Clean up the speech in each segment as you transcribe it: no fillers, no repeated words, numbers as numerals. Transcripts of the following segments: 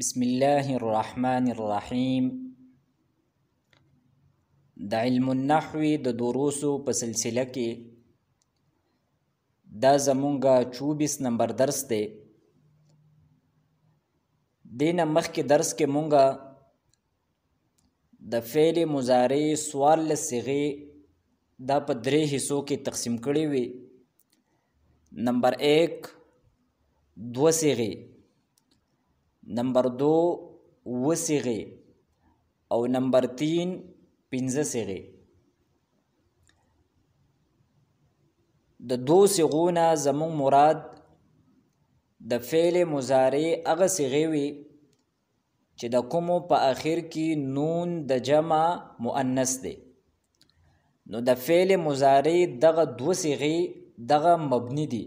بسم الله الرحمن الرحیم. د علم النحو د دروسو په سلسله کې دا زمونږه 24 نمبر درس دی. دینه مخکې درس کې مونږه د فعل مضارع 14 صيغې دا په 3 حصو کې تقسیم کړي وي. نمبر 1 2 صيغې، نمبر 2 و صيغې او نمبر 3 5 صيغې. د 2 صيغو نه زمون مراد د فعل مضارع هغه صيغې وي چې د کومو په آخر کې نون د جمع مؤنث دی. نو د فعل مضارع دغه 2 صيغې دغه مبني دي.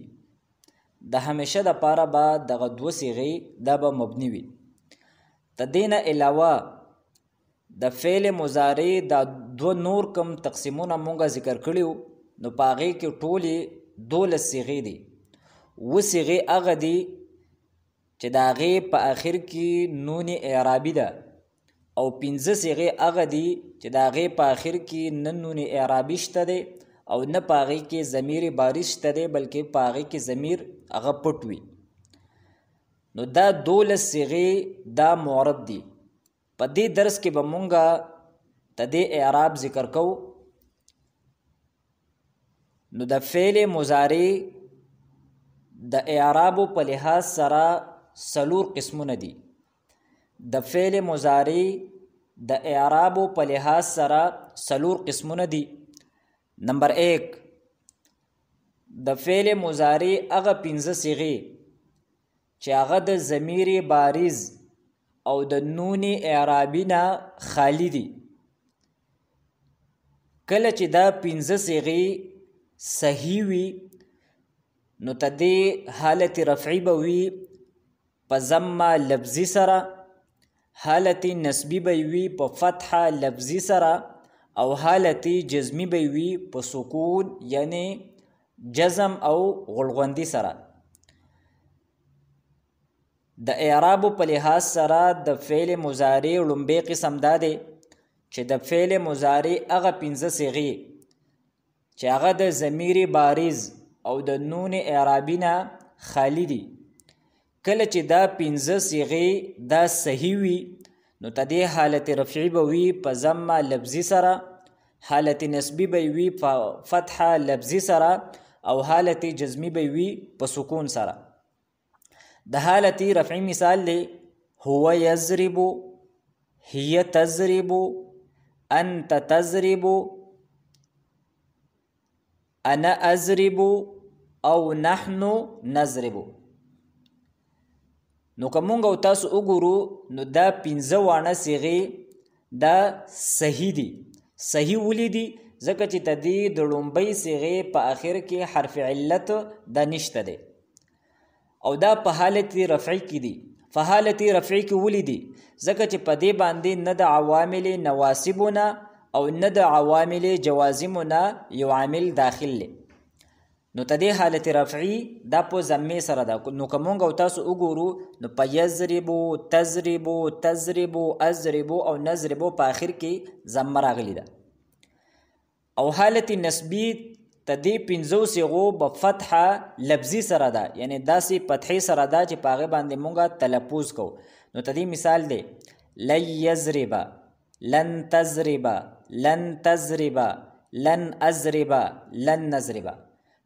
د همیشه د پاره به دغه 2 صيغې دا به مبني وي. د دین علاوه د فعل مضارع د 2 نور کم تقسیمونه مونږه ذکر کړیو. نو پاغې کې ټولې 12 صيغې دي. و صيغې هغه دي چې د هغې په آخر کې نون اعرابي ده، او 5 صيغې هغه دي چې د هغې په آخر کې نه نون اعرابي شته دی او نه په هغې کې ضمیر بارز شته دی، بلکې په هغې کې ضمیر هغه پټ وي. نو دا 12 صيغې دا معرب دي. په دې درس کې به مونږه د دې اعراب ذکر کوو. نو د فعل مضارع د اعرابو په لحاظ سره 4 قسمونه دي. د فعل مضارع د اعرابو په لحاظ سره 4 قسمونه دي. نمبر 1 د فعل مضارع هغه 5 صيغې چې هغه د ضمیر بارز او د نون اعرابي نه خالی دي. کله چې دا 5 صيغې صحیح وي نو تدې حالت رفعی به وي په ضمه لفظي سره، حالت نسبی به وي په فتحه لفظي سره، او حالت جزمی به وي په سکون یعنی جزم او غلغندی سره. د اعراب په لحاظ سره د فعل مضارع لومبی قسم دا دی چې د فعل مضارع هغه 5 صيغې چې هغه د ضمیر بارز او د نون اعرابي نه خالی دي. کله چې دا 5 صيغې دا صحیح وي نو تدې حالت رفعی به وي په ضمه لفظي سره، حالت نسبی به وي په فتحه لفظي سره، او حالت جزمی به وي په سکون سره. د حالت رفعی مثال دی: هو یضرب، هي تضرب، انت تضرب، انا اضرب، او نحن نضرب. نو که مونږ او تاسو وګورو نو دا 15 وانه صيغې دا صحیح دي. صحیح ولې دي؟ ځکه چې تدې د لومبۍ صيغې په آخر کې حرف علت دا نشته دی، او دا په حالت رفعی کې دي. په حالت رفعی کې ولې دي؟ ځکه چې په دې باندې نه د عوامل نواسبونه او نه د عوامل جوازمونه یو عامل داخل دی. نو تدې حالت رفعی دا په ضمې سره ده. نو که مونږ او تاسو وګورو نو په یضربو، تضربو، تضربو، اضربو او نضربو په آخر کې ضمه راغلی ده. او حالت نسبی تدې 5 صيغو په فتحه لفظي سره ده، یعنی داسې فتحې سره ده چې په هغې باندې مونږه تلفظ کوو. نو تدې مثال دی: لن یضرب، لن تضرب، لن تضرب، لن اضرب، لن نضرب.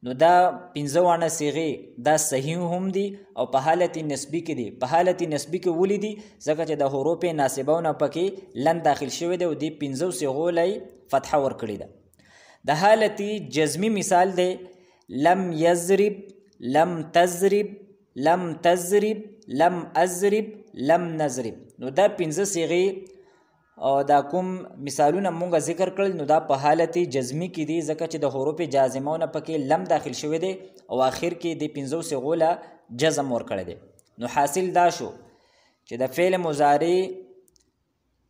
نو دا 15 وانه صيغې دا صحیح هم دي او په حالت نسبی کې دي. په حالت نسبی کې ولې دي؟ ځکه چې د حروف ناصبونه پکې لن داخل شوی دی او دې 15 صيغو لای فتحه ورکړې ده. د حالت جزمی مثال دی: لم یضرب، لم تضرب، لم تضرب، لم اضرب، لم نضرب. نو دا 15 صيغې او دا کوم مثالونه مونږه ذکر کړل نو دا په حالت جزمی کې دي، ځکه چې د حروف جازمونه پکې لم داخل شوی دی او آخر کې د 15 صيغو له جزم ورکړی دی. نو حاصل دا شو چې د فعل مضارع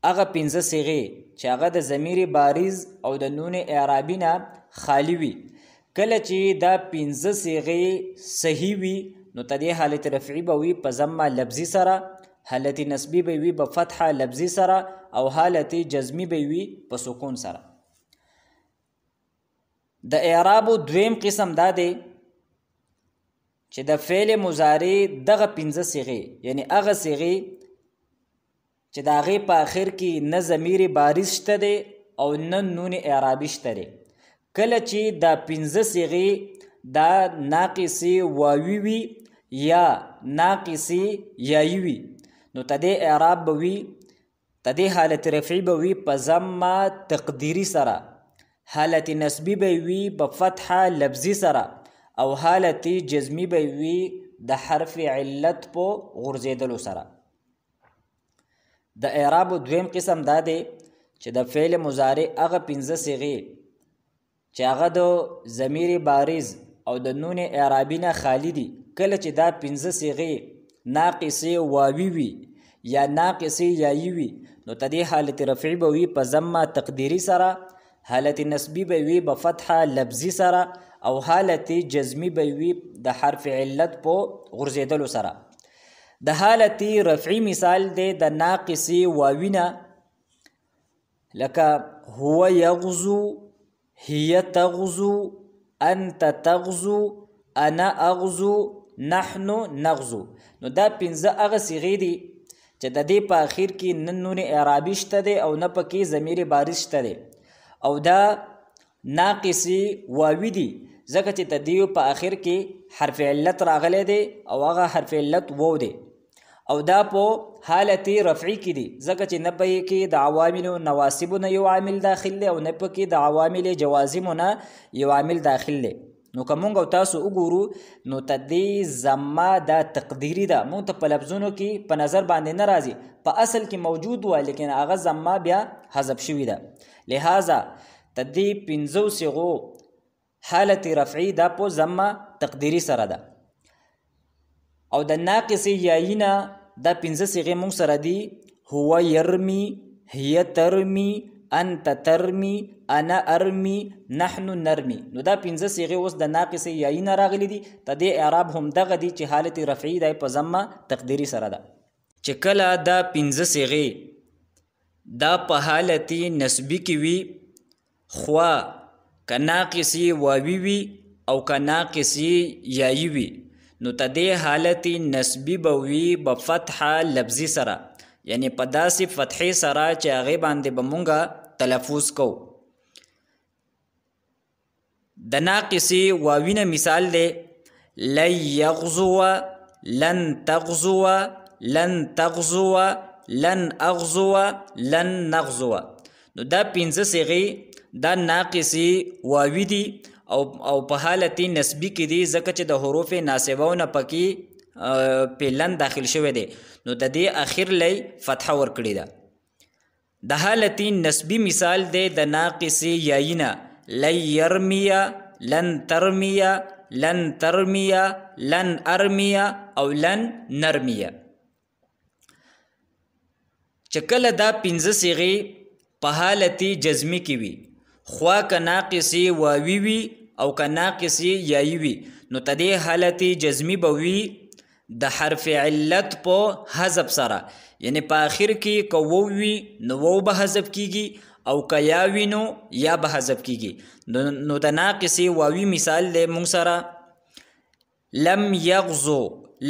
هغه 15 صيغې چې هغه د ضمیر بارز او د نون اعرابي نه خالی وي. کله چې دا 15 صيغې صحیح وي نو تدې حالت رفعی به وي په ضمه لفظي سره، حالت نسبی به وي په فتحه لفظي سره او حالت جزمی به وي په سکون سره. د اعراب دویم قسم دا دی چې د فعل مضارع دغه 15 صيغې یعنی هغه صيغې چې د هغې په آخر کې نه ضمیر بارز شته دی او نه نون اعرابي شته دی. کله چې دا 15 صيغې دا ناقصې واوي وي یا ناقصې یایي وي نو تدې اعراب به وي، تدې حالت رفعي به وي په ضمه تقدیري سره، حالت نسبی به وي په فتحه لفظي سره او حالت جزمی به وي د حرف علت په غورځېدلو سره. د اعراب دویم قسم دا دی چې د فعل مضارع هغه 15 صيغې چې هغه د ضمیر بارز او د نون اعرابي نه خالی دي، کله چې دا 15 صيغې ناقصې واوي وي یا ناقصې یایي وي نو تدې حالت رفعي به وي په ضمه تقدیري سره، حالت نسبی به وي په فتحه لفظي سره او حالت جزمی به وي د حرف علت په غورځېدلو سره. د حالت رفعي مثال دی د ناقصې واوینه لکه هو یغزو، هي تغزو، انت تغزو، انا اغزو، نحن نغزو. نو دا 15 هغه صيغې دي چې د دې په اخر کې نه نون اعرابي شته دی او نه پکې ضمیر بارز شته دی او دا ناقصې واوي دي ځکه چې د دې په اخر کې حرف علت راغلی دی او هغه حرف علت وو دی او دا په حالت رفعي کې دي ځکه چې نه پکې کې د عواملو نواسبو نه یو عامل داخل دی او نه پکې د عوامل جوازمو نه یو عامل داخل دی. نو که مونږ او تاسو وګورو نو تدې ضمه دا تقدیري ده، مونږ ته په لفظونو کې په نظر باندې نه راځي، په اصل کې موجود و لیکن هغه ضمه بیا حذف شوي ده. لہذا تدې 15 صيغو حالت رفعي دا په ضمه تقدیري سره ده او د ناقصې یایینه دا 15 صيغې مونږ سره دي هو يرمي، هي ترمي، انت ترمي، انا ارمي، نحن نرمي. نو دا 15 صيغې اوس د ناقصې یایینه راغلي دي، تدې اعراب هم دغه دي چې حالت رفعي دا په ضمه تقدیري سره ده. چې کله دا 15 صيغې دا په حالت نسبی کې وي خوا که ناقصې واوي وي او که ناقصې یایي وي نو تدې حالت نسبی به وي په فتحه لفظي سره، یعنی په داسې فتحې سره چې هغې باندې به مونږه تلفظ کو. د ناقصې واوینه مثال دی لن یغزو، لن تغزو، لن تغزو، لن اغزو، لن نغزو. نو دا 15 صيغې دا ناقصې واوي دي او په حالت نسبی کې دي ځکه چې د حروف ناسبهونه پکې په لن داخل شوی دی نو د دې اخر لی فتحه ورکړې ده. د حالت نسبی مثال دی د ناقصې یایینه لن یرمیا، لن ترمیا، لن ترمیا، لن ارمیا او لن نرمیا. چې کله دا 15 صيغې په حالت جزمی کې وي خوا که ناقصې واوي وي او که ناقصې یایي وي نو تدې حالت جزمی به وي د حرف علت په حذف سره، یعنی په آخر کې که وو وي نو وو به حذف کیږي او که یا وي نو یا به حذف کیږي. نو د ناقصې واوي مثال دی مونږ سره لم یغزو،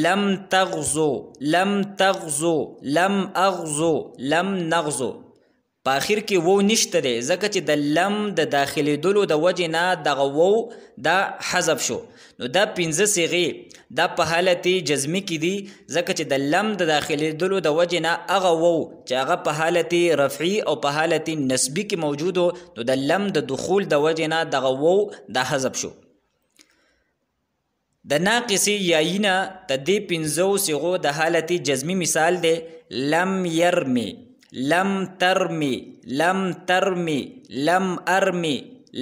لم تغزو، لم تغزو، لم اغزو، لم نغزو. په آخر کې وو نشته دی ځکه چې د لم د داخلېدلو د وجې نه دغه وو دا حذف شو. نو دا 15 صيغې دا په حالت جزمی کې دي ځکه چې د لم د داخلېدلو د وجې نه هغه وو چې هغه په حالت رفعي او په حالت نسبی کې موجود نو د لم د دخول د وجې نه دغه وو دا حذف شو. د ناقصې یایینه د دې 15 صيغو د حالت جزمی مثال دی لم یرمي، لم ترمي، لم ترمي، لم ارمي،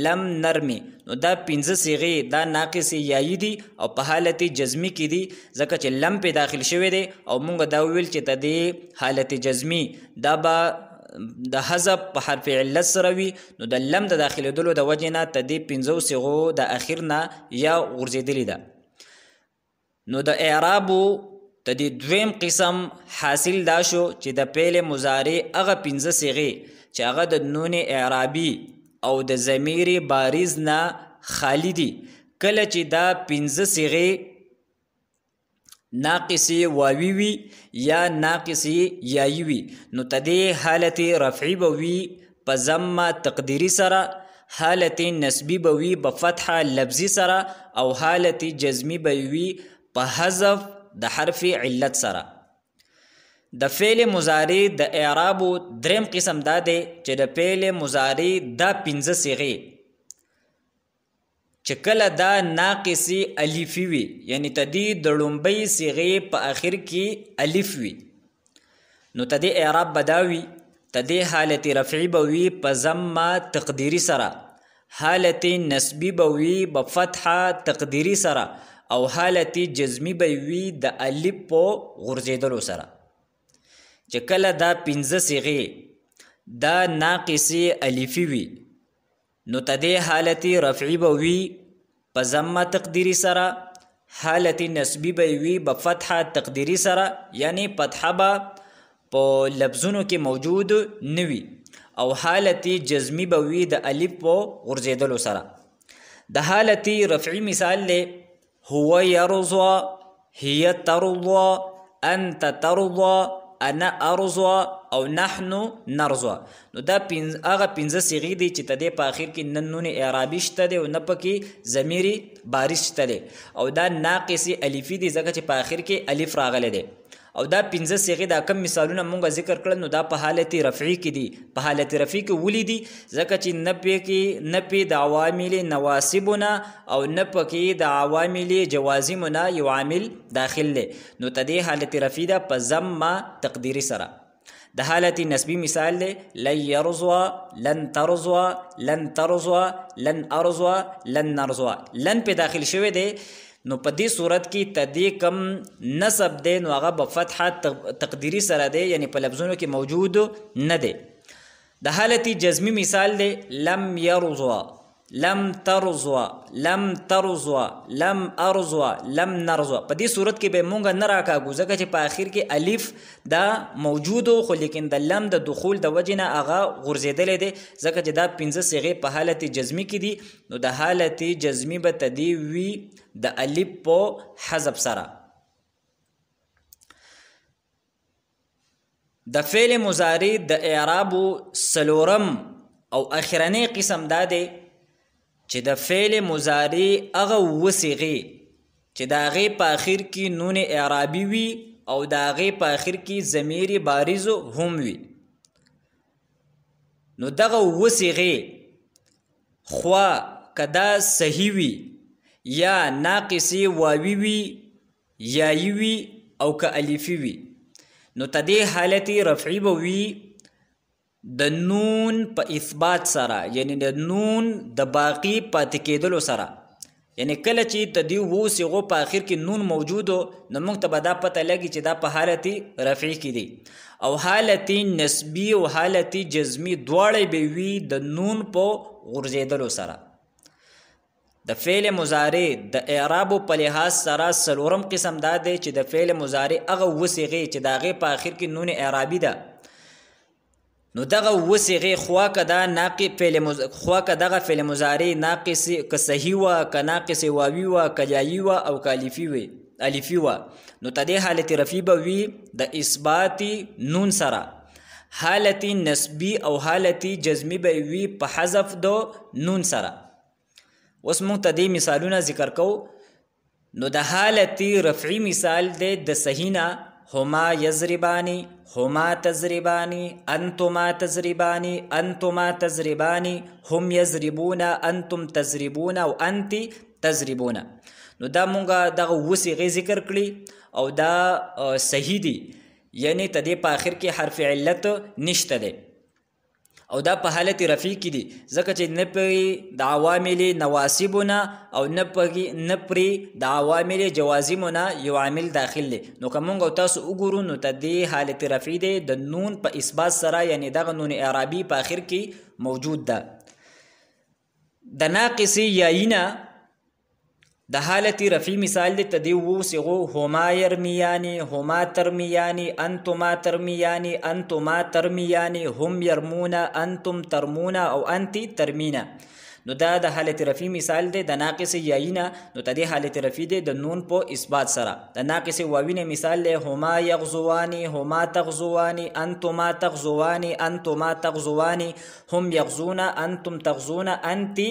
لم نرمي. نو دا 15 صيغې دا ناقصې یایي دي او په حالت جزمی کې دي ځکه چې لم په داخل شوی دی او مونږ دا ویل چې د دې حالت جزمی دا به د حذف په حرف علت سره وي نو د لم د داخلېدلو د وجې نه د دې 15 صيغو د اخر نه یا غورځېدلې ده. نو د اعرابو ته د دویم قسم حاصل دا شو چې د فعل مضارع هغه 15 صیغې چې هغه د نون اعرابي او د ضمیر بارز نه خالی دي. کله چې دا 15 صیغې ناقصې واوي وي یا ناقصې یایي وي نو ته دې حالت رفعي به وي په ضمه تقدیري سره، حالت نسبی به وي په فتحه لفظي سره، او حالت جزمي به وي په حذف د حرف علت سره. د فعل مضارع د اعرابو دریم قسم دا دی چې د فعل مضارع دا 15 صیغې چې کله دا ناقصي الفي وي یعنی تدې د لومبۍ صیغې په اخر کې الف وي نو تدې اعراب بداوي، تدې حالت رفعي به وي په ضمه تقدیري سره، حالت نسبی به وي په فتحه تقدیري سره، او حالت جزمی به وي د الف په غورځېدلو سره. چې کله دا 15 صیغې دا ناقصې الفي وي نو تدې حالت رفعي به وي په ضمه تقدیري سره، حالت نسبی به وي په فتحه تقدیري سره، یعنی فتحه به په لفظونو کې موجود نه وي، او حالت جزمی به وي د الف په غورځېدلو سره. د حالت رفعي مثال دی هو يرضى، هي ترضى، انت ترضى، انا ارضى، او نحن نرضى. نو دا هغه 15 صیغې دي چې تدې په اخر کې نه نون اعرابي شته دی او نه پکې ضمیر بارز شته دی، او دا ناقصي الفي دي ځکه چې په اخر کې الف راغلی دی. او دا 15 صیغې دا کم مثالونه مونږ ذکر کړل نو دا په حالت رفعي کې دي. په حالت رفعي کې ولې دي؟ ځکه چې نه پې د عوامل نواسبونه او نه پکې د عوامل جوازمونه یو عامل داخل دی، نو تدې حالت رفعي ده په ضمه تقدیري سره. د حالت نسبی مثال دی لن يرضى، لن ترضى، لن ترضى، لن ارضى، لن نرضى. لن په داخل شوی دی نو په دې صورت کې تدې کم نسب دی نو هغه په فتحه تقدیري سره دی، یعنی په لفظونو کې موجود نه دی. د حالت جزمی مثال دی لم يرضى، لم ترضى، لم ترضى، لم ارضى، لم نرضى. په دې صورت کې به مونږ نه راکاږو ځکه چې په آخر کې الف دا موجودو، خو لیکن د لم د دخول د وجې نه هغه غورځېدلی دی ځکه چې دا 15 صیغې په حالت جزمی کې دي. نو د حالت جزمی به تدې وي د الف په حذف سره. د فعل مضارع د اعرابو څلورم او اخرنی قسم دا دی چې د فعل مضارع هغه 9 صیغې چې د هغې په آخر کې نون اعرابي وي او د هغې په آخر کې ضمیر بارز هم وي. نو دغه 9 صیغې خوا که دا صحیح وي یا ناقصې واوي وي یایي وي او که الفي وي نو تدې حالت رفعي به وي د نون په اثبات سره، یعنی د نون د باقی پاتې کېدلو سره. یعنی کله چې د دې 9 صیغو په آخر کې نون موجودو نو موږ ته به دا پته لګي چې دا په حالت رفعي کې دي، او حالت نسبی او حالت جزمی دواړه به وي د نون په غورځېدلو سره. د فعل مضارع د اعرابو په لحاظ سره څلورم قسم دا دی چې د فعل مضارع هغه 9 صیغې چې د هغې په آخر کې نون اعرابي ده نو دغه 9 صیغې خوا که دغه فعل مضارع ناقص که صحیح وه، که ناقص واوي وه، که یایي وه، او که الفي وه نو تدې حالت رفعي به وي د اثبات نون سره، حالت نسبی او حالت جزمی به وي په حذف د نون سره. اوس موږ ته دې مثالونه ذکر کوو. نو د حالت رفعي مثال دی د صحیح نه هما یضربانی، هما تضربانی، انتما تضربانی، انتما تضربانی، هم یضربون، انتم تضربون، او انت تضربون. نو دا مونږه دغه 9 صیغې ذکر کړي او دا صحیح دي، یعنی تدې په آخر کې حرف علت نشته دی، او دا په حالت رفعي کې دي ځکه چې نه پرې د عوامل نواسبونه او نه پرې د عوامل جوازمونه یو عامل داخل دی. نو که مونږ او تاسو وګورو نو تدې حالت رفعي دی د نون په اثبات سره، یعنی دغه نون اعرابي په آخر کې موجود ده. د ناقص یایي نه د حالت رفی مثال دی تدی وو صيغو هما يرمياني هما ترمياني انتما ترمياني انتما ترمياني هم يرمون انتم ترمون او انت ترمينا نو دا د حالت رفی مثال دی د ناقص یاینا نو تدی حالت رفی دی د نون په اثبات سره د ناقص واوینه مثال له هما يغزواني هما تغزواني انتما تغزواني انتما تغزواني هم يغزون انتم تغزون انت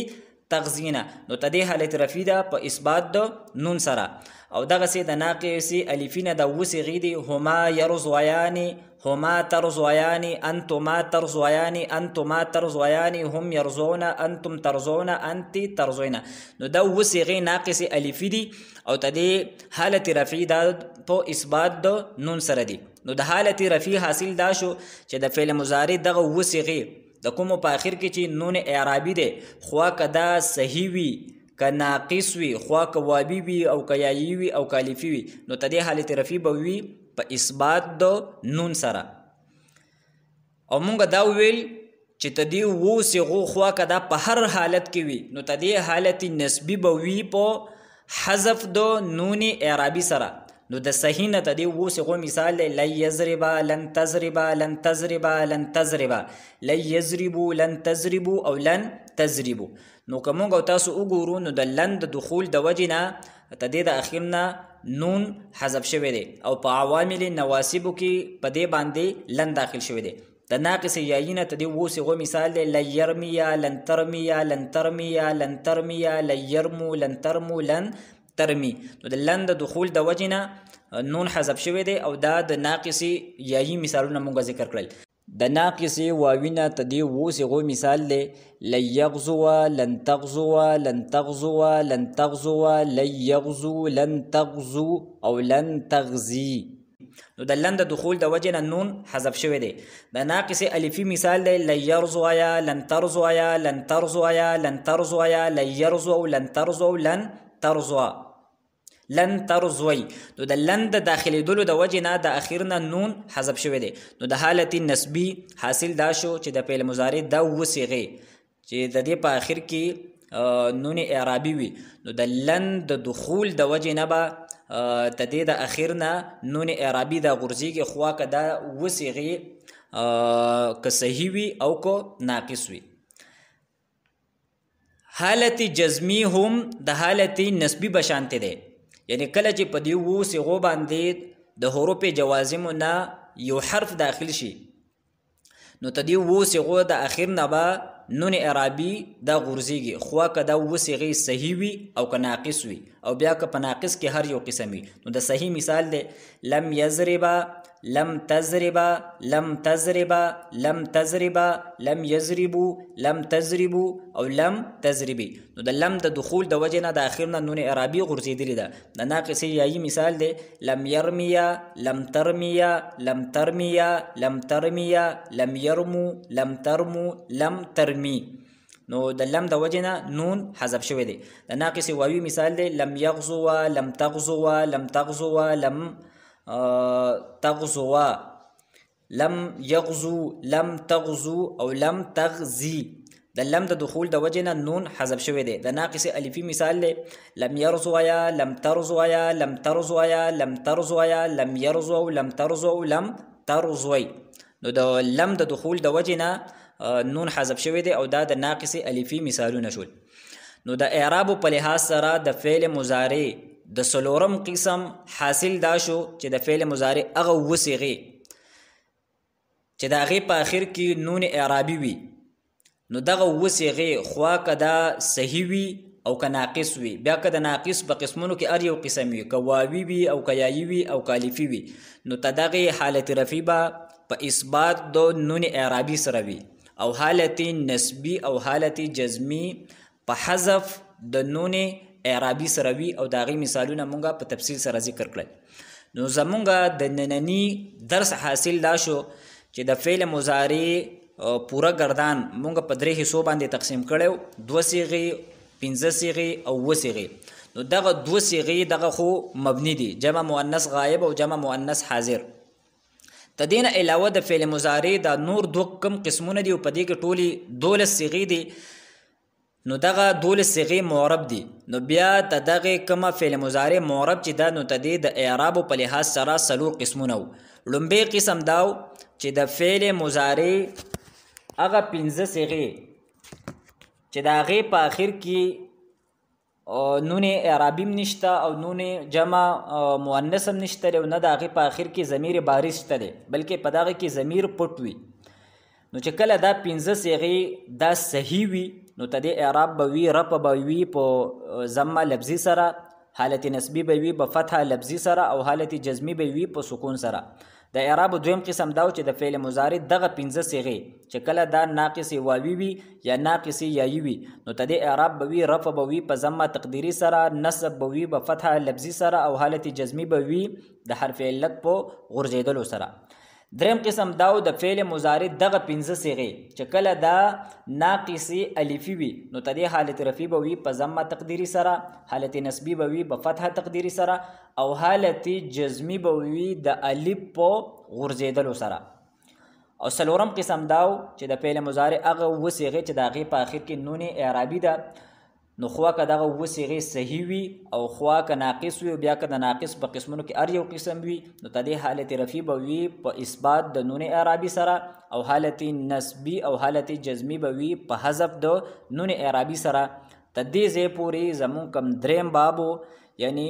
تغزینا نو تدی حالت رفی ده په اثبات د نون سره او دغه سي د ناقص الفینه د وسغی دی هما يرزویانی هما ترزویانی انتما ترزویانی انتما ترزویانی هم يرزون انتم ترزون انت ترزوینا نو د وسغی ناقص الفی دی او تدی حالت رفی ده په اثبات د نون سره دی نو د حالت رفی حاصل دا شو چې د فعل مضارع دغه وسغی د کوم په اخر کې چې نون اعرابي دی خوا کدا صحیح وي ک ناقص وي خوا ک وابي وي او ک یایی وي او کالفي وي نو تدې حالت رفی به وي په اثبات د نون سره او مونږ دا ویل چې تدې وو صيغو خوا کدا په هر حالت کې وي نو تدې حالت نسبی به وي په حذف د نون اعرابي سره نو د صحیح نه تدی وو صيغو مثال لن يضرب لن تضرب لن تضرب لن تضرب لن يضرب لن تضرب او لن تضرب نو کومه او تاسو وګورو نو د لن د دخول د وجنه تدی د اخرنا نون حذف شوی دی او په عوامل نواسب کې په دې باندې لن داخل شوی دی د ناقص یایینه تدی وو صيغو مثال لن يرمي لن ترمي لن ترمي لن ترمي لن يرمو لن ترمو لن ترمی نو د لن د دخول د وجنه نون حذف شوی دی او دا د ناقص یایی مثالونه مونږ ذکر کړل د ناقص واوینه تدی وو صيغو مثال له لن يغزو لن تغزو لن تغزو لن تغزو لن يغزو لن تغزو او لن تغزي نو د لن د دخول د وجنه نون حذف شوی دی د ناقص الفی مثال له لن يرزو لن ترزو لن ترزو لن ترزو لن يرزو لن ترزو لن ترزو لن ترزوی نو د لن د داخلي دلو د وجنه د اخرنا نون حذف شوی دی نو د حالت نسبی حاصل دا شو چې د فعل مضارع د وسغه چې د دې په اخر کې نون اعرابي وي نو د لن د دخول د وجنه به تدې د اخرنا نون اعرابي د غرزي کې خوا کدا وسغه که صحیح وي او که ناقص وي حالت جزمی هم د حالت نسبی بشانته ده یعنی کله چې په دی وو صيغو باندې د حروف جوازم نه یو حرف داخل شي نو تدی وو صيغو د اخر نه با نون اعرابي د غرزيږي خوا کدا وو صيغه صحیح وي او که ناقص وي او بیا که په ناقص کې هر یو قسم وي نو د صحیح مثال ده لم يضرب لم تضرب لم تضرب لم تضرب لم يضرب لم تضرب او لم تضربي نو د لم د دخول د وجنه د اخرنا نون اعرابي غرزیدلی ده د ناقص یایی مثال ده لم يرمي لم ترمي لم ترمي لم ترمي لم يرمو لم ترمو لم ترمي نو د لم د وجنه نون حذف شوی دی د ناقص واوی مثال ده لم يغزو لم تغزو لم تغزو لم تغزو لم يغزو لم تغزو او لم تغزي د لم د دخول د وجنه نون حذف شوی دی د ناقص الفی مثال له لم يرزو لم ترزو لم ترزو لم ترزو لم يرزو لم ترزو لم ترزو نو د لم د دخول د وجنه نون حذف شوی دی او دا د ناقص الفی مثالونه شول نو د اعراب په لحاظ سره د فعل مضارع د سلورم قسم حاصل دا شو چې د فعل مضارع هغه وسغه چې د هغه په اخر کې نون اعرابي وي نو دغه وسغه خوا کدا صحیح وي او که ناقص وي بیا که د ناقص په قسمونو کې ار یو قسم وي که واوي وي او که یایی وي او کالفي وي نو تدغه حالت رفیبه په اثبات د نون اعرابي سره وي او حالت نسبی او حالت جزمی په حذف د نون اعرابي سره وي او داغي مثالونه مونږه په تفصیل سره ذکر کړل نو زمونږه د نننی درس حاصل دا شو چې د فعل مضارع پورا گردان مونږه په درې حصو باندې تقسیم کړو دو صيغې 15 صيغې او و صيغې نو دغه دو صيغې دغه خو مبني دي جمع مؤنث غائب او جمع مؤنث حاضر تدین علاوه د فعل مضارع د نور دو کم قسمونه دي او په دې کې ټولي 12 صيغې دي نو دغه 12 صيغې معرب دي. نو بیا د دغه کومه فعل مضارع معرب چې دا نو تدې د اعراب په لحاظ سره 3 قسمونه وو. لومبی قسم داو چې د فعل مضارع هغه 15 صيغې چې د هغې په آخر کې نون اعرابي هم نشته او نون جمع مؤنث هم نشته او نه د هغې په آخر کې ضمیر بارز شته دی بلکې په دغه کې ضمیر پټ وي. نو چې کله دا 15 صيغې دا صحیح وي نو تدې اعراب به وي رفع به وي په ضمه لفظي سره، حالت نسبی به وي په فتحه لفظي سره او حالت جزمي به وي په سکون سره. د اعراب دویم قسم داو چې د فعل مضارع دغه 15 صيغې چې کله دا ناقص واوي وي یا ناقص یايي وي نو تدې اعراب به وي رفع به وي په ضمه تقدیری سره، نصب به وي په فتحه لفظي سره او حالت جزمي به وي د حرف علت په غورځیدلو سره. دریم قسم داو د فعل مضارع دغه 15 صيغې چې کله دا ناقص الفي وي نو تدې حالت رفعي به وي په ضمه تقدیری سره، حالت نسبی به وي په فتحه تقدیری سره او حالت جزمي به وي د الف په غورځیدلو سره. او څلورم قسم داو چې د فعل مضارع هغه 9 صيغې چې د هغې په آخر کې نون اعرابي ده نو خوا که دغه 9 صيغې صحیح وي او خوا که ناقص وي بیا که د ناقص په قسمونو کې هر یو قسم وي نو تدې حالت رفعي به وي په اثبات د نون اعرابي سره او حالت نسبی او حالت جزمي به وي په حذف د نون اعرابي سره. تدې ځای پورې زمون کم دریم بابو یعنی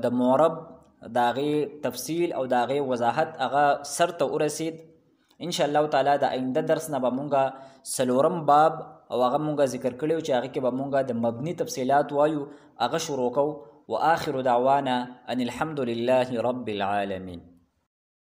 د معرب د هغې تفصیل او د هغې وضاحت هغه سر ته ورسید. ان شاء الله تعالی د آینده درس نه به مونږه څلورم باب او هغه مونږه ذکر کړی چې هغې کې به مونږه د مبني تفصیلات وایو هغه شروع کوو. واخر دعوانا ان الحمد لله رب العالمين.